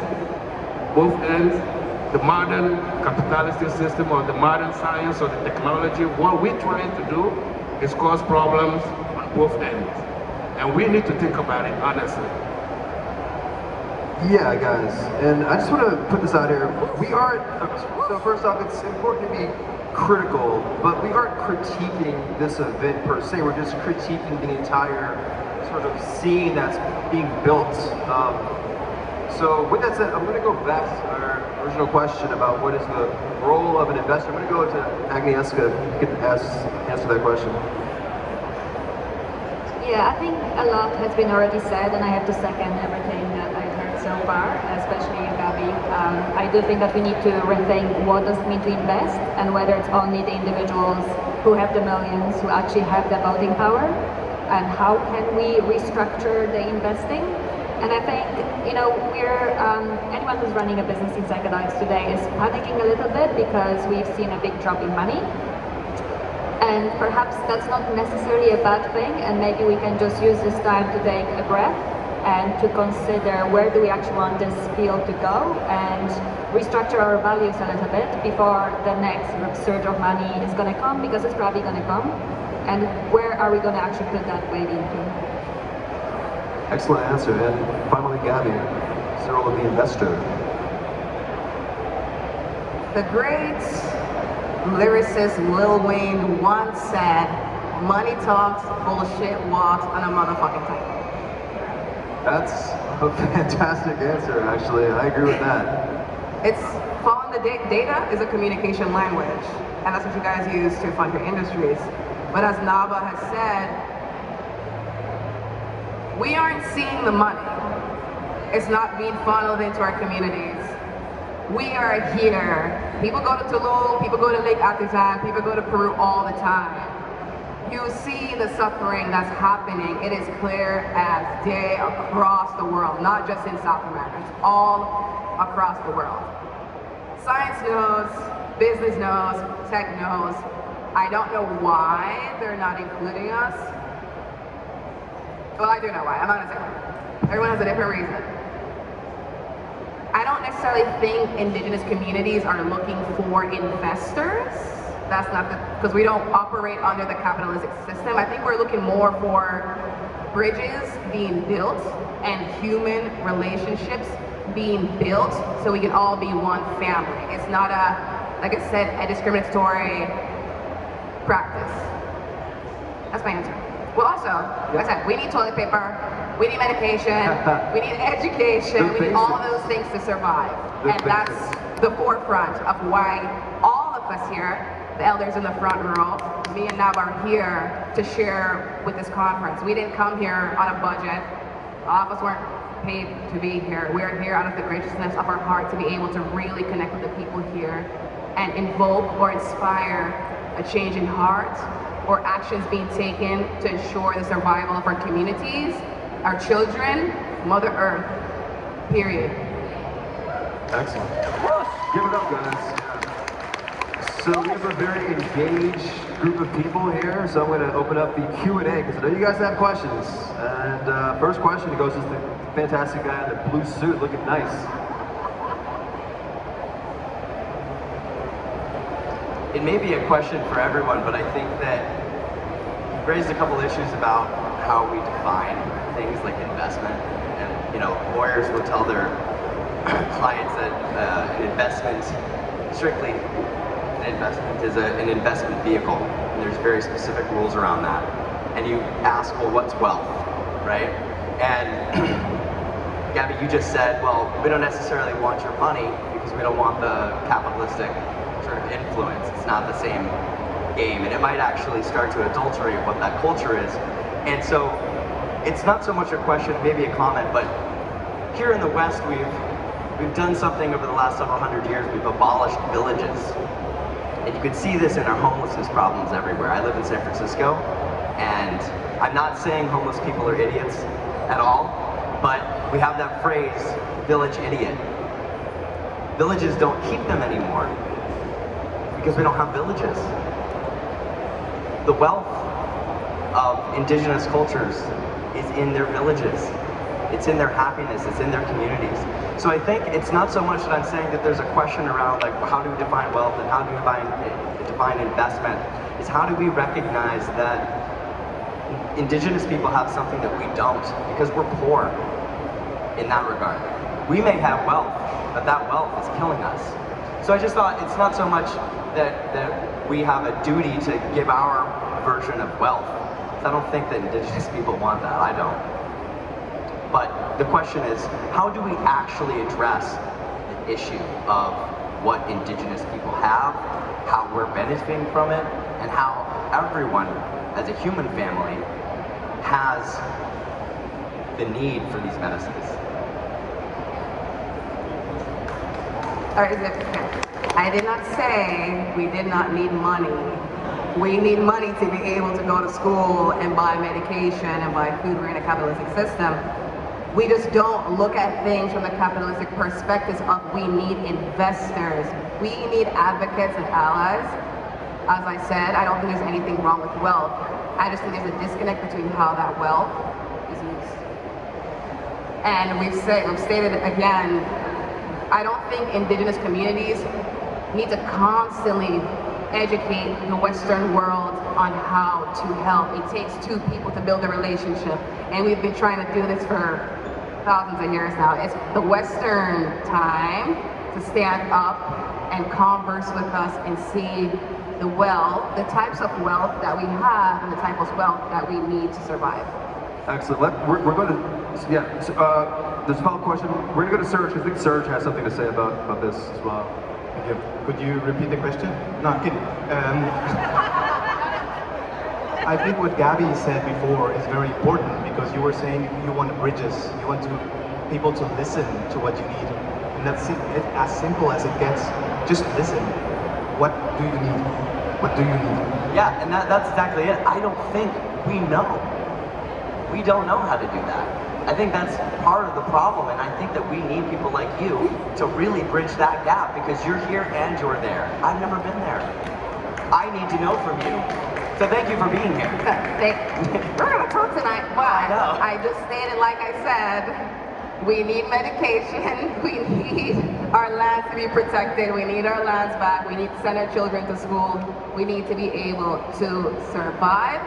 the modern capitalistic system or the modern science or the technology, what we're trying to do is cause problems on both ends. And we need to think about it honestly. Yeah, guys, and I just want to put this out here. We aren't, so first off, it's important to be critical, but we aren't critiquing this event per se. We're just critiquing the entire sort of scene that's being built. So with that said, I'm going to go back to our original question about what is the role of an investor. I'm going to go to Agnieszka, if you could answer that question. Yeah, I think a lot has been already said, and I have to second everything that I've heard so far, especially you, Gabi. I do think that we need to rethink what does it mean to invest, and whether it's only the individuals who have the millions who actually have the voting power, and how can we restructure the investing. And I think, you know, anyone who's running a business in psychedelics today is panicking a little bit because we've seen a big drop in money. And perhaps that's not necessarily a bad thing, and maybe we can just use this time to take a breath and to consider where do we actually want this field to go and restructure our values a little bit before the next surge of money is going to come, because it's probably going to come. And where are we going to actually put that weight into? Excellent answer. And finally, Gabi, what's the role of the investor? The great lyricist Lil Wayne once said, "Money talks, bullshit walks on a motherfucking tightrope." That's a fantastic answer, actually. I agree with that. It's following the data is a communication language, and that's what you guys use to fund your industries. But as Naba has said, we aren't seeing the money. It's not being funneled into our communities. We are here. People go to Tulum, people go to Lake Atizan, people go to Peru all the time. You see the suffering that's happening. It is clear as day across the world, not just in South America. It's all across the world. Science knows, business knows, tech knows. I don't know why they're not including us. Well, I do know why. I'm not gonna say why. Everyone has a different reason. I don't necessarily think indigenous communities are looking for investors. That's not because we don't operate under the capitalistic system. I think we're looking more for bridges being built and human relationships being built so we can all be one family. It's not like I said, a discriminatory practice. That's my answer. Well, also, like I said, we need toilet paper, we need medication, we need education, we need all of those things to survive. And that's the forefront of why all of us here, the elders in the front row, me and Naba are here to share with this conference. We didn't come here on a budget. All of us weren't paid to be here. We're here out of the graciousness of our heart to be able to really connect with the people here and invoke or inspire a change in heart or actions being taken to ensure the survival of our communities, our children, Mother Earth, period. Excellent. Give it up, guys. So we have a very engaged group of people here, so I'm going to open up the Q&A because I know you guys have questions. And first question goes to the fantastic guy in the blue suit, looking nice. It may be a question for everyone, but I think that you've raised a couple issues about how we define things like investment. And, you know, lawyers will tell their clients that an investment, strictly an investment, is an investment vehicle. And there's very specific rules around that. And you ask, well, what's wealth, right? And Gabby, you just said, well, we don't necessarily want your money because we don't want the capitalistic sort of influence. It's not the same game, and it might actually start to adulterate what that culture is. And so it's not so much a question, maybe a comment, but here in the West we've done something over the last several hundred years. We've abolished villages, and you can see this in our homelessness problems everywhere. I live in San Francisco, and I'm not saying homeless people are idiots at all, but we have that phrase, village idiot. villages don't keep them anymore because we don't have villages. The wealth of indigenous cultures is in their villages. It's in their happiness, it's in their communities. So I think it's not so much that I'm saying that there's a question around like how do we define wealth and how do we define investment. It's how do we recognize that indigenous people have something that we don't because we're poor in that regard. We may have wealth, but that wealth is killing us. So I just thought it's not so much that we have a duty to give our version of wealth. I don't think that indigenous people want that, I don't. But the question is, how do we actually address the issue of what indigenous people have, how we're benefiting from it, and how everyone, as a human family, has the need for these medicines? Or is it, I did not say we did not need money. We need money to be able to go to school and buy medication and buy food. We're in a capitalistic system. We just don't look at things from the capitalistic perspective of we need investors. We need advocates and allies. As I said, I don't think there's anything wrong with wealth. I just think there's a disconnect between how that wealth is used. And we've stated again, I don't think indigenous communities need to constantly educate the Western world on how to help. It takes two people to build a relationship. And we've been trying to do this for thousands of years now. It's the Western time to stand up and converse with us and see the wealth, the types of wealth that we have and the type of wealth that we need to survive. Excellent. We're going to, yeah, so, there's a follow-up question. We're going to go to Serge. I think Serge has something to say about this as well. Okay. Could you repeat the question? No, I'm kidding. I think what Gabby said before is very important because you were saying you want bridges, you want people to listen to what you need. And that's as simple as it gets. Just listen. What do you need? What do you need? Yeah, and that's exactly it. I don't think we know. We don't know how to do that. I think that's part of the problem, and I think that we need people like you to really bridge that gap because you're here and you're there. I've never been there. I need to know from you. So thank you for being here. We're going to talk tonight, but I know. I just stated, like I said, we need medication, we need our lands to be protected, we need our lands back, we need to send our children to school, we need to be able to survive.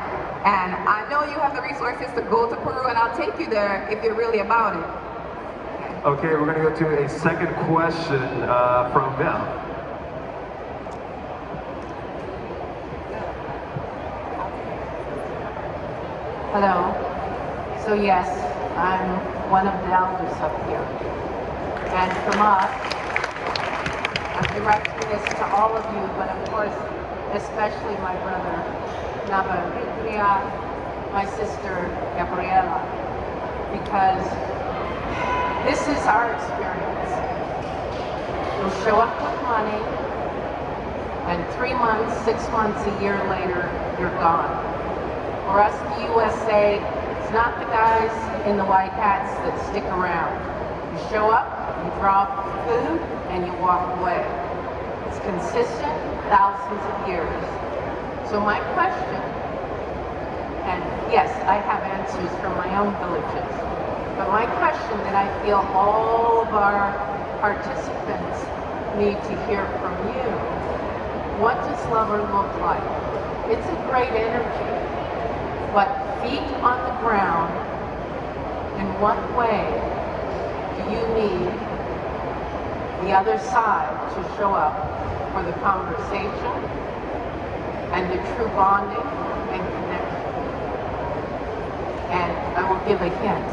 And I know you have the resources to go to Peru, and I'll take you there if you're really about it. Okay, we're going to go to a second question from Val. Hello. So yes, I'm one of the elders up here. And from us, I'm directing this to all of you, but of course, especially my brother, Naba, my sister, Gabriela, because this is our experience. You'll show up with money, and 3 months, 6 months, a year later, you're gone. For us in the USA, it's not the guys in the white hats that stick around. You show up, you drop food, and you walk away. It's consistent, thousands of years. So my question, and yes, I have answers from my own villages, but my question that I feel all of our participants need to hear from you, what does lover look like? It's a great energy, but feet on the ground, in what way do you need the other side to show up for the conversation and the true bonding and connection? And I will give a hint.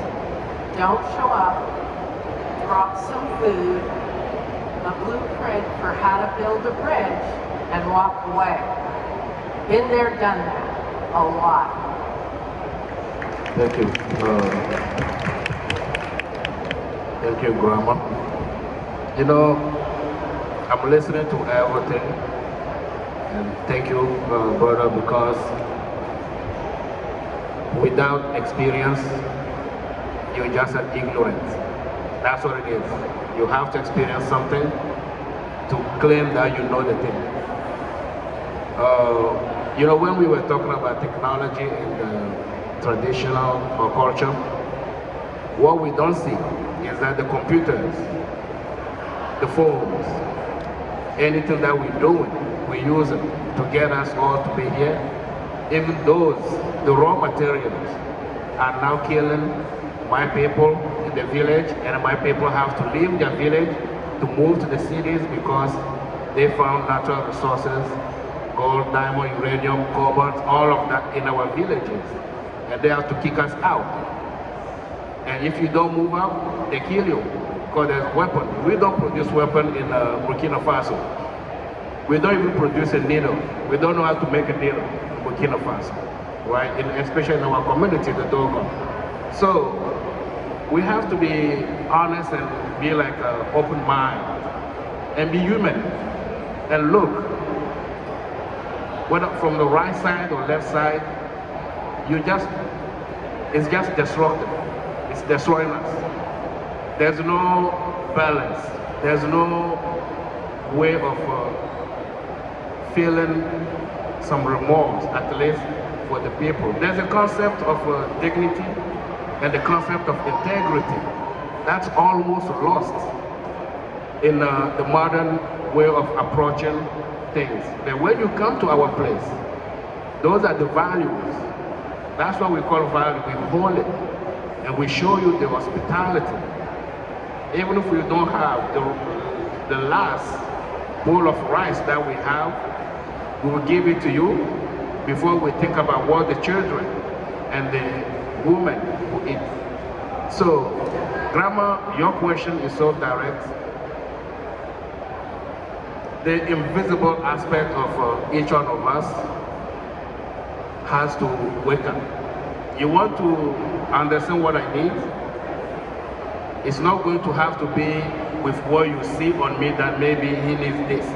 Don't show up, drop some food, a blueprint for how to build a bridge, and walk away. Been there, done that, a lot. Thank you. Thank you, Grandma. You know, I'm listening to everything, and thank you, brother, because without experience, you're just an ignorant. That's what it is. You have to experience something to claim that you know the thing. You know, when we were talking about technology in the traditional or culture, what we don't see is that the computers, the phones, anything that we're doing, we use it to get us all to be here. Even those, the raw materials, are now killing my people in the village, and my people have to leave their village to move to the cities because they found natural resources, gold, diamond, uranium, cobalt, all of that in our villages. And they have to kick us out. And if you don't move out, they kill you because there's weapons. We don't produce weapons in Burkina Faso. We don't even produce a needle. We don't know how to make a needle in Burkina Faso, right? Especially in our community, the Dogon. So we have to be honest and be like an open mind and be human and look, whether from the right side or left side, it's just destructive. It's destroying us. There's no balance. There's no way of feeling some remorse, at least for the people. There's a concept of dignity and the concept of integrity. That's almost lost in the modern way of approaching things. But when you come to our place, those are the values. That's what we call value. We hold it and we show you the hospitality. Even if we don't have the last bowl of rice that we have, we will give it to you before we think about what the children and the women will eat. So, Grandma, your question is so direct. The invisible aspect of each one of us has to wake up. You want to understand what I need? It's not going to have to be with what you see on me that maybe he needs this.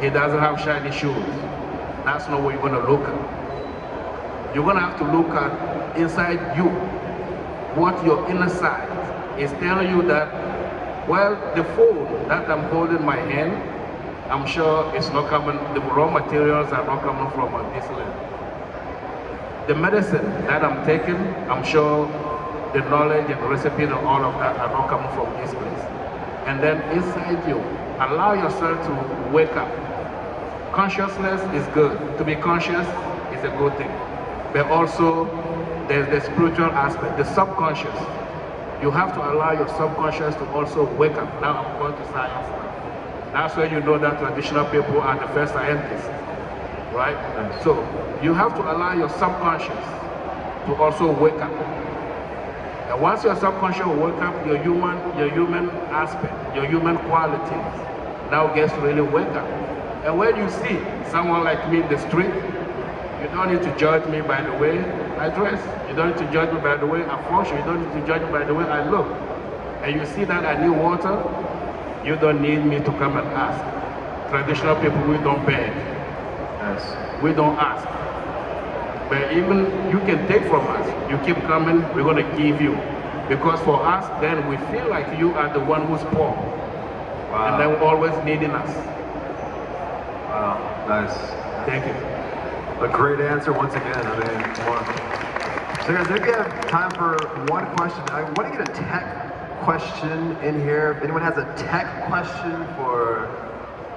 He doesn't have shiny shoes. That's not what you're going to look at. You're going to have to look at inside you, what your inner side is telling you that, well, the food that I'm holding in my hand, I'm sure it's not coming, the raw materials are not coming from this land. The medicine that I'm taking, I'm sure the knowledge and the recipe and all of that are not coming from this place. And then inside you, allow yourself to wake up. Consciousness is good. To be conscious is a good thing. But also, there's the spiritual aspect, the subconscious. You have to allow your subconscious to also wake up. Now I'm going to science now. That's where you know that traditional people are the first scientists, right? So you have to allow your subconscious to also wake up. And once your subconscious will wake up, your human aspect, your human qualities now gets to really wake up. And when you see someone like me in the street, you don't need to judge me by the way I dress. You don't need to judge me by the way I function. You don't need to judge me by the way I look. And you see that I need water, you don't need me to come and ask. Traditional people, we don't beg. Yes. We don't ask. But even you can take from us. You keep coming, we're going to give you. Because for us, then we feel like you are the one who's poor. Wow. And they're always needing us. Wow, nice. Thank you. A great answer once again. I mean, so guys, maybe we have time for one question. I want to get a tech question in here. If anyone has a tech question for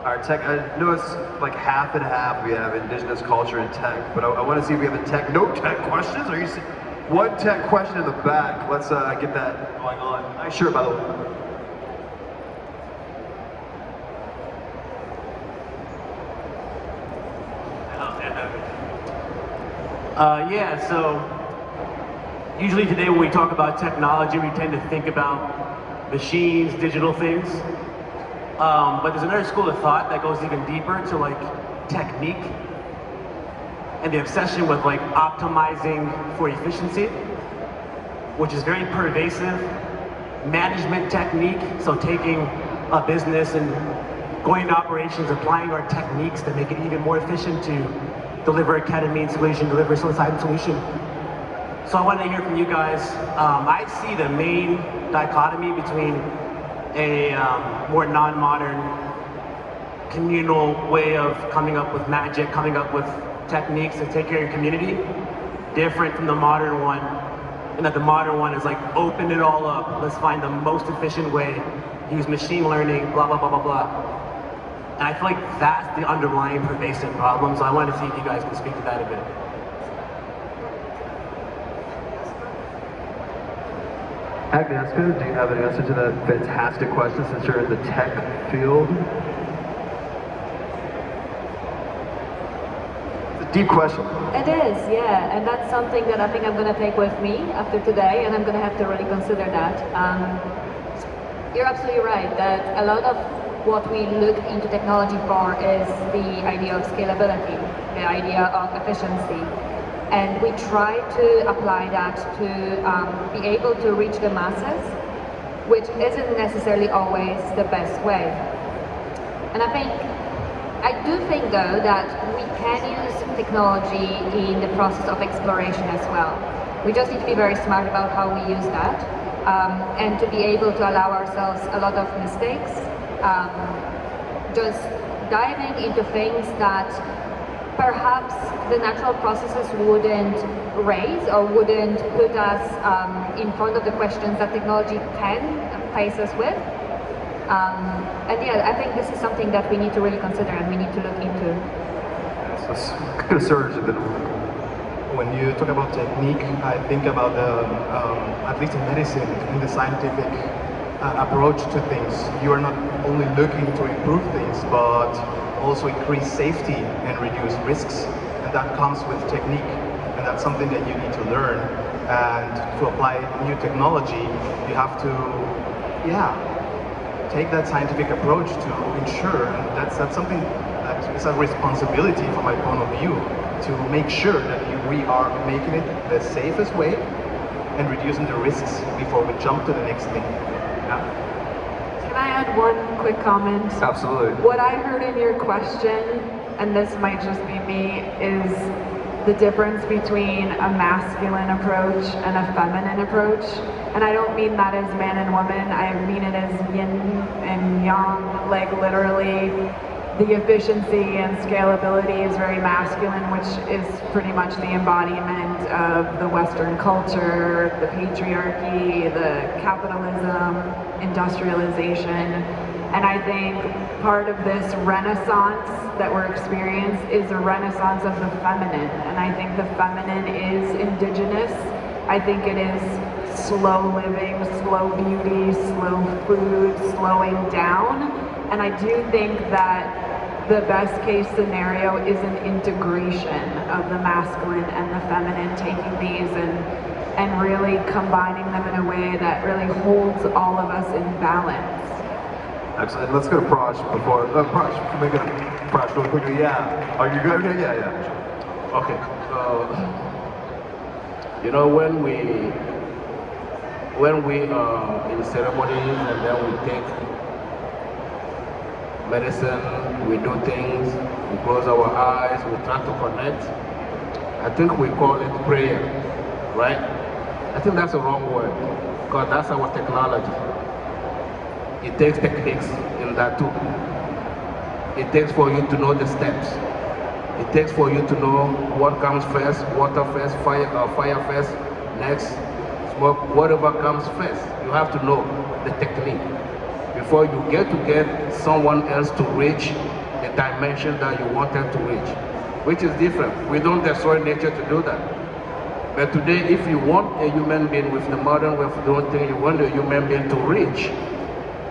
our tech, I know it's like half and half. We have indigenous culture and tech, but I want to see if we have a tech. No tech questions? Are you see one tech question in the back? Let's get that going on. Nice shirt, by the way. Yeah, so usually today when we talk about technology, we tend to think about machines, digital things. But there's another school of thought that goes even deeper to like technique and the obsession with like optimizing for efficiency, which is very pervasive management technique. So taking a business and going to operations, applying our techniques to make it even more efficient to deliver a ketamine solution, deliver a psilocybin solution. So I want to hear from you guys. I see the main dichotomy between a more non-modern communal way of coming up with magic, coming up with techniques to take care of your community, different from the modern one, and that the modern one is like, open it all up, let's find the most efficient way, use machine learning, blah, blah, blah, blah, blah. And I feel like that's the underlying pervasive problem, so I wanted to see if you guys can speak to that a bit. Agnieszka, do you have an answer to that fantastic question since you're in the tech field? It's a deep question. It is, yeah, and that's something that I think I'm going to take with me after today, and I'm going to have to really consider that. You're absolutely right that a lot of what we look into technology for is the idea of scalability, the idea of efficiency. And we try to apply that to be able to reach the masses, which isn't necessarily always the best way. And I do think though that we can use technology in the process of exploration as well. We just need to be very smart about how we use that, and to be able to allow ourselves a lot of mistakes, just diving into things that perhaps the natural processes wouldn't raise or wouldn't put us in front of the questions that technology can face us with. And yeah, I think this is something that we need to really consider and we need to look into. Let's go to Sergio. When you talk about technique, I think about at least in medicine, in the scientific approach to things. You are not only looking to improve things, but also increase safety and reduce risks. And that comes with technique. And that's something that you need to learn. And to apply new technology, you have to, take that scientific approach to ensure, and that's something that is a responsibility from my point of view, to make sure that we are making it the safest way and reducing the risks before we jump to the next thing. Can I add one quick comment? Absolutely. What I heard in your question, and this might just be me, is the difference between a masculine approach and a feminine approach. And I don't mean that as man and woman, I mean it as yin and yang, like literally the efficiency and scalability is very masculine, which is pretty much the embodiment of the Western culture, the patriarchy, the capitalism, industrialization. And I think part of this renaissance that we're experiencing is a renaissance of the feminine. And I think the feminine is indigenous. I think it is slow living, slow beauty, slow food, slowing down. And I do think that the best case scenario is an integration of the masculine and the feminine, taking these and really combining them in a way that really holds all of us in balance. Excellent. Let's go to Prash before. Prash, can we go to Prash really quickly? Yeah. Are you good? Okay, yeah. Okay. You know, when we are in ceremonies and then we take medicine, we do things, we close our eyes, we try to connect. I think we call it prayer, right? I think that's a wrong word, because that's our technology. It takes techniques in that too. It takes for you to know the steps. It takes for you to know what comes first, water first, fire first, next, smoke, whatever comes first. You have to know the technique before you get someone else to reach the dimension that you wanted to reach, which is different. We don't destroy nature to do that. But today, if you want a human being with the modern way of doing things, you want a human being to reach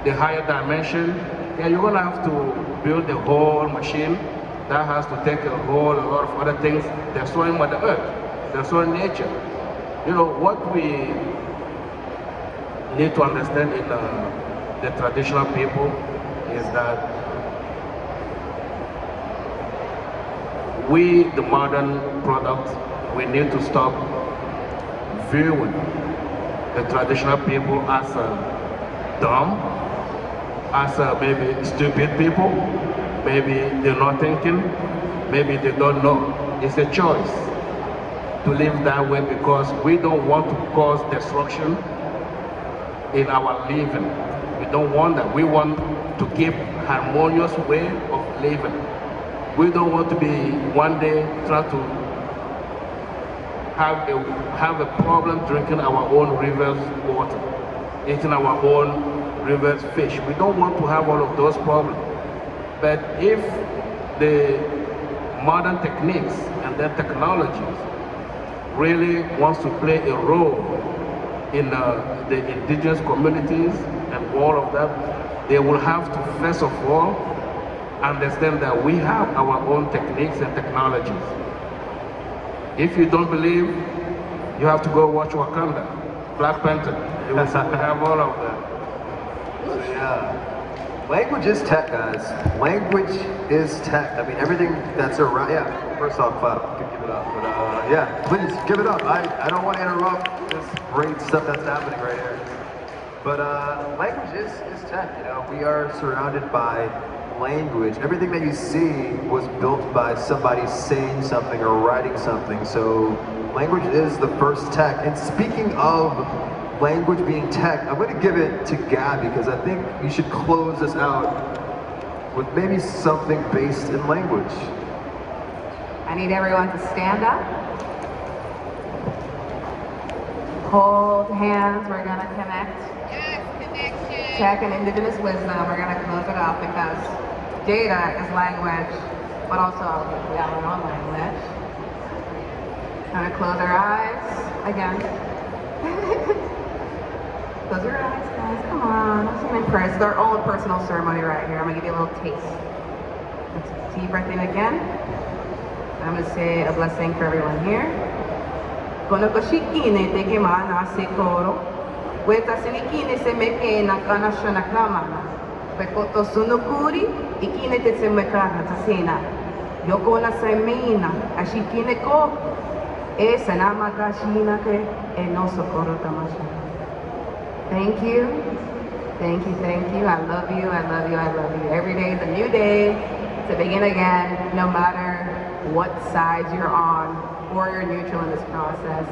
the higher dimension, yeah, you're gonna have to build the whole machine that has to take a lot of other things, destroying Mother Earth, destroying nature. You know, what we need to understand in the traditional people is that we, the modern product, we need to stop viewing the traditional people as dumb, as maybe stupid people, maybe they're not thinking, maybe they don't know. It's a choice to live that way because we don't want to cause destruction in our living. We don't want that. We want to keep harmonious way of living. We don't want to be one day try to have a problem drinking our own rivers water, eating our own rivers fish. We don't want to have all of those problems. But if the modern techniques and their technologies really wants to play a role in the indigenous communities and all of that, they will have to first of all understand that we have our own techniques and technologies. If you don't believe, you have to go watch Wakanda, Black Panther. You will see we have all of that. So yeah, language is tech, guys. Language is tech. I mean, everything that's around. Yeah. First off, give it up. But yeah, please give it up. I don't want to interrupt this great stuff that's happening right here. But language is tech. You know, we are surrounded by language. Everything that you see was built by somebody saying something or writing something. So language is the first tech. And speaking of language being tech, I'm going to give it to Gabby because I think you should close this out with maybe something based in language. I need everyone to stand up. Hold hands, we're gonna connect. Yes, connection. Tech and indigenous wisdom, we're gonna close it out because data is language, but also we have our own language. Gonna close our eyes again. Close your eyes, guys, come on. Let's say my prayers. It's our own personal ceremony right here. I'm gonna give you a little taste. Let's deep breath in again. I'm gonna say a blessing for everyone here. Kono koshikine te ke mana se koro. Weta sinikine se meke na kana shona kamana. Pekoto sunukuri ikine te se mekana tasena. Yoko na semina ashikine ko. Esa nama kashina ke enoso koro tamasha. Thank you. Thank you, thank you. I love you, I love you, I love you. Every day is a new day to begin again, no matter what side you're on or you're neutral in this process.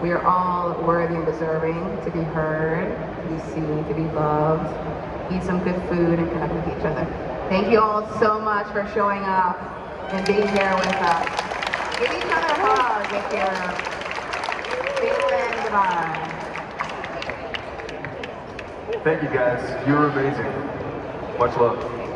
We are all worthy and deserving to be heard, to be seen, to be loved, eat some good food and connect with each other. Thank you all so much for showing up and being here with us. Give each other a hug if you're feeling divine. Thank you guys. You were amazing. Much love.